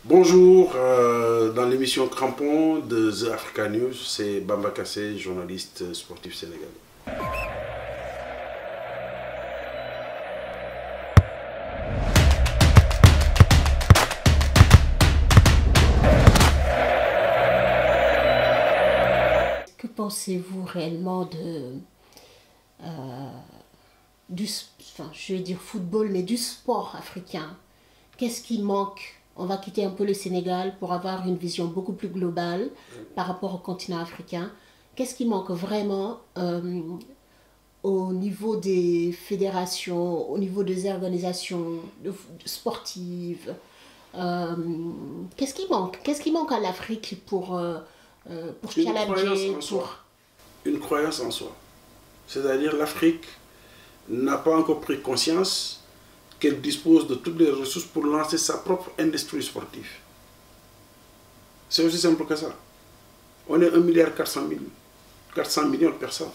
Bonjour, dans l'émission Crampon de The Africa News, c'est Bamba Kassé, journaliste sportif sénégalais. Que pensez-vous réellement je vais dire football, mais du sport africain? Qu'est-ce qui manque? On va quitter un peu le Sénégal pour avoir une vision beaucoup plus globale par rapport au continent africain. Qu'est-ce qui manque vraiment au niveau des fédérations, au niveau des organisations sportives? Qu'est-ce qui manque? Qu'est-ce qui manque à l'Afrique pour challenger, Une croyance en soi. C'est-à-dire l'Afrique n'a pas encore pris conscience qu'elle dispose de toutes les ressources pour lancer sa propre industrie sportive. C'est aussi simple que ça. On est 1,4 milliard de personnes.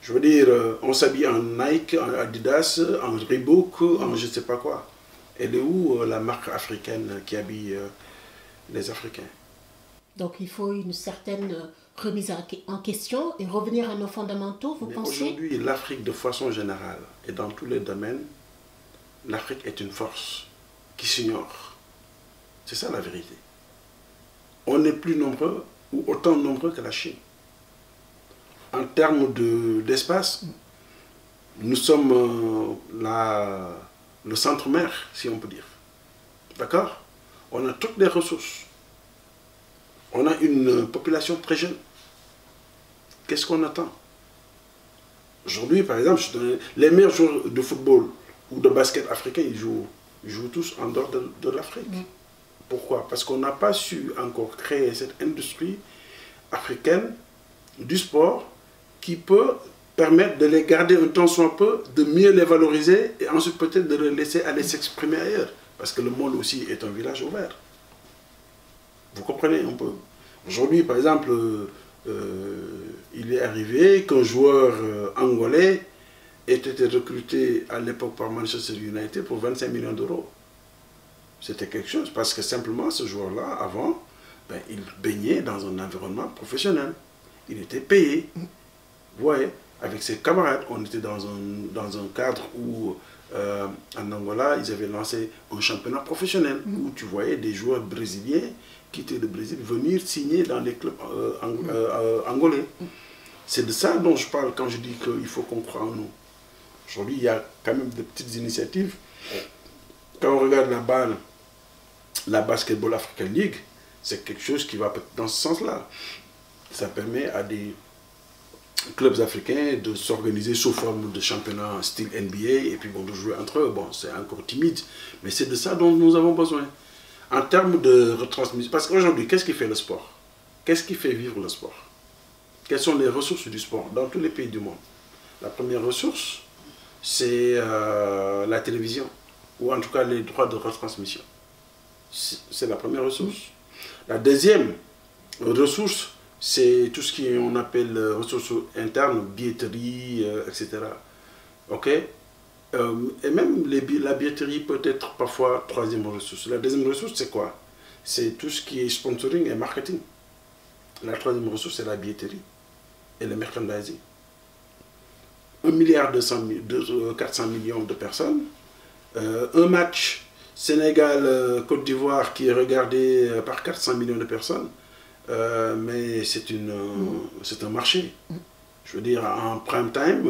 Je veux dire, on s'habille en Nike, en Adidas, en Reebok, en je ne sais pas quoi. Elle est où la marque africaine qui habille les Africains? Donc il faut une certaine remise en question et revenir à nos fondamentaux, vous pensez? Aujourd'hui, l'Afrique de façon générale et dans tous les domaines, l'Afrique est une force qui s'ignore. C'est ça la vérité. On est plus nombreux ou autant nombreux que la Chine. En termes d'espace, nous sommes le centre-mère, si on peut dire. D'accord? On a toutes les ressources. On a une population très jeune. Qu'est-ce qu'on attend? Aujourd'hui, par exemple, les meilleurs joueurs de football ou de basket africains, ils jouent tous en dehors de l'Afrique. Pourquoi? Parce qu'on n'a pas su encore créer cette industrie africaine du sport qui peut permettre de les garder un temps soit peu, de mieux les valoriser et ensuite peut-être de les laisser aller s'exprimer ailleurs. Parce que le monde aussi est un village ouvert. Vous comprenez un peu? Aujourd'hui, par exemple, il est arrivé qu'un joueur angolais ait été recruté à l'époque par Manchester United pour 25 millions d'euros. C'était quelque chose, parce que simplement, ce joueur-là, avant, il baignait dans un environnement professionnel. Il était payé. Vous voyez, avec ses camarades, on était dans un cadre où, en Angola, ils avaient lancé un championnat professionnel, où tu voyais des joueurs brésiliens quitter le Brésil, venir signer dans les clubs angolais. C'est de ça dont je parle quand je dis qu'il faut qu'on croie en nous. Aujourd'hui, il y a quand même de petites initiatives. Quand on regarde la Basketball African League, c'est quelque chose qui va dans ce sens-là. Ça permet à des clubs africains de s'organiser sous forme de championnat style NBA et puis bon, de jouer entre eux. Bon, c'est encore timide, mais c'est de ça dont nous avons besoin. En termes de retransmission, parce qu'aujourd'hui, qu'est-ce qui fait le sport? Qu'est-ce qui fait vivre le sport? Quelles sont les ressources du sport dans tous les pays du monde? La première ressource, c'est la télévision, ou en tout cas les droits de retransmission. C'est la première ressource. La deuxième ressource, c'est tout ce qu'on appelle ressources internes, billetterie, etc. Ok? Et même la billetterie peut être parfois troisième ressource. La deuxième ressource, c'est quoi? C'est tout ce qui est sponsoring et marketing. La troisième ressource, c'est la billetterie et le merchandising. 1,4 milliard de personnes. Un match Sénégal-Côte d'Ivoire qui est regardé par 400 millions de personnes. Mais c'est un marché. Je veux dire, en prime time,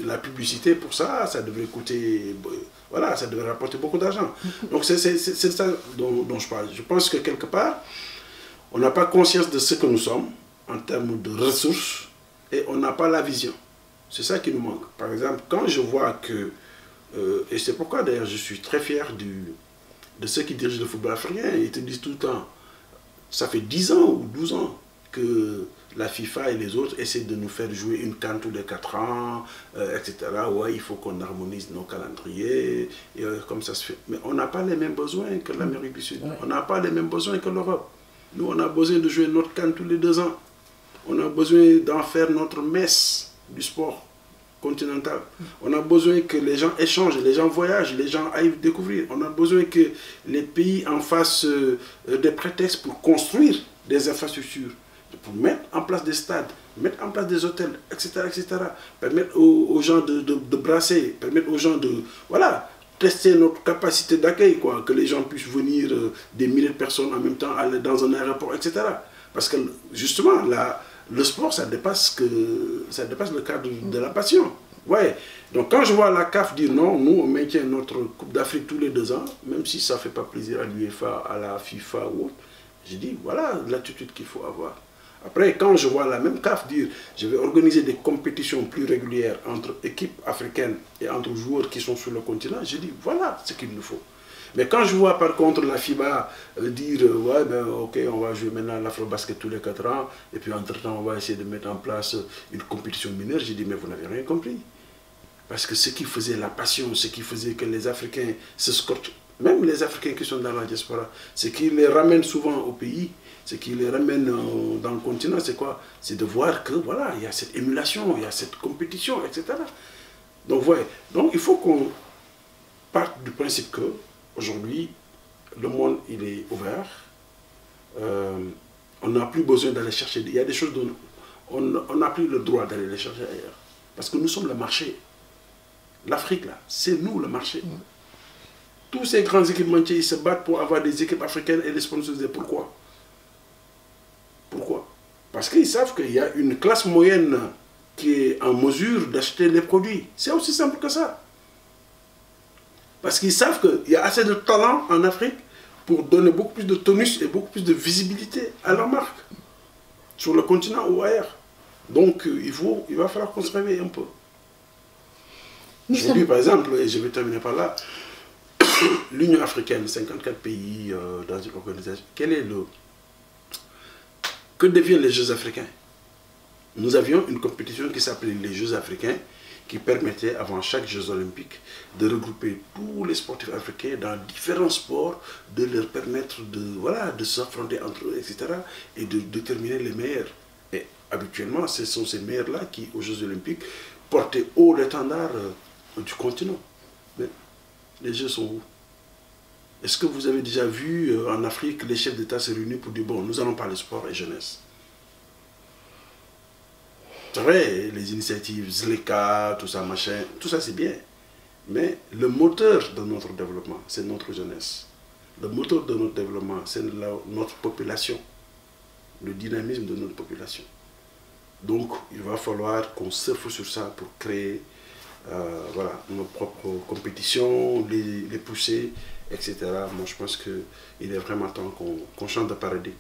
la publicité pour ça, ça devrait coûter, voilà, ça devrait rapporter beaucoup d'argent. Donc c'est ça dont je parle. Je pense que quelque part, on n'a pas conscience de ce que nous sommes en termes de ressources et on n'a pas la vision. C'est ça qui nous manque. Par exemple, quand je vois que, et c'est pourquoi d'ailleurs je suis très fier de ceux qui dirigent le football africain, ils te disent tout le temps, ça fait 10 ans ou 12 ans que la FIFA et les autres essaient de nous faire jouer une CAN tous les 4 ans, etc. Ouais, il faut qu'on harmonise nos calendriers, et, comme ça se fait. Mais on n'a pas les mêmes besoins que l'Amérique du Sud. On n'a pas les mêmes besoins que l'Europe. Nous, on a besoin de jouer notre CAN tous les 2 ans. On a besoin d'en faire notre messe du sport. continentale. On a besoin que les gens échangent, les gens voyagent, les gens aillent découvrir. On a besoin que les pays en fassent des prétextes pour construire des infrastructures, pour mettre en place des stades, mettre en place des hôtels, etc. etc. Permettre aux gens de brasser, permettre aux gens de... Voilà, tester notre capacité d'accueil, quoi, que les gens puissent venir, des milliers de personnes en même temps, aller dans un aéroport, etc. Parce que justement, le sport, ça dépasse le cadre de la passion. Ouais. Donc quand je vois la CAF dire non, nous on maintient notre Coupe d'Afrique tous les 2 ans, même si ça ne fait pas plaisir à l'UEFA, à la FIFA ou autre, je dis voilà l'attitude qu'il faut avoir. Après, quand je vois la même CAF dire je vais organiser des compétitions plus régulières entre équipes africaines et entre joueurs qui sont sur le continent, je dis voilà ce qu'il nous faut. Mais quand je vois par contre la FIBA dire ouais ben ok on va jouer maintenant l'Afrobasket tous les 4 ans et puis entre temps on va essayer de mettre en place une compétition mineure, j'ai dit mais vous n'avez rien compris. Parce que ce qui faisait la passion, ce qui faisait que les Africains se scotchent, même les Africains qui sont dans la diaspora, ce qui les ramène souvent au pays, ce qui les ramène dans le continent, c'est quoi? C'est de voir que voilà, il y a cette émulation, il y a cette compétition, etc. Donc ouais, donc il faut qu'on parte du principe que aujourd'hui, le monde il est ouvert, on n'a plus besoin d'aller chercher, il y a des choses dont on n'a plus le droit d'aller les chercher ailleurs. Parce que nous sommes le marché. L'Afrique, là, c'est nous le marché. Tous ces grands équipementiers, ils se battent pour avoir des équipes africaines et les sponsoriser. Pourquoi? Pourquoi? Parce qu'ils savent qu'il y a une classe moyenne qui est en mesure d'acheter les produits. C'est aussi simple que ça. Parce qu'ils savent qu'il y a assez de talent en Afrique pour donner beaucoup plus de tonus et beaucoup plus de visibilité à leur marque, sur le continent ou ailleurs. Donc il va falloir qu'on se réveille un peu. Aujourd'hui, par exemple, et je vais terminer par là, l'Union africaine, 54 pays dans une organisation, que deviennent les Jeux africains? Nous avions une compétition qui s'appelait les Jeux africains, qui permettait, avant chaque Jeux olympiques, de regrouper tous les sportifs africains dans différents sports, de leur permettre de s'affronter entre eux, etc., et de déterminer les meilleurs. Et habituellement, ce sont ces meilleurs-là qui, aux Jeux olympiques, portaient haut l'étendard du continent. Mais les Jeux sont où? Est-ce que vous avez déjà vu en Afrique les chefs d'État se réunir pour dire bon, nous allons parler sport et jeunesse? C'est vrai, les initiatives ZLECA, tout ça, machin, tout ça c'est bien. Mais le moteur de notre développement, c'est notre jeunesse. Le moteur de notre développement, c'est notre population. Le dynamisme de notre population. Donc, il va falloir qu'on surfe sur ça pour créer voilà, nos propres compétitions, les pousser, etc. Moi, je pense qu'il est vraiment temps qu'on change de paradigme.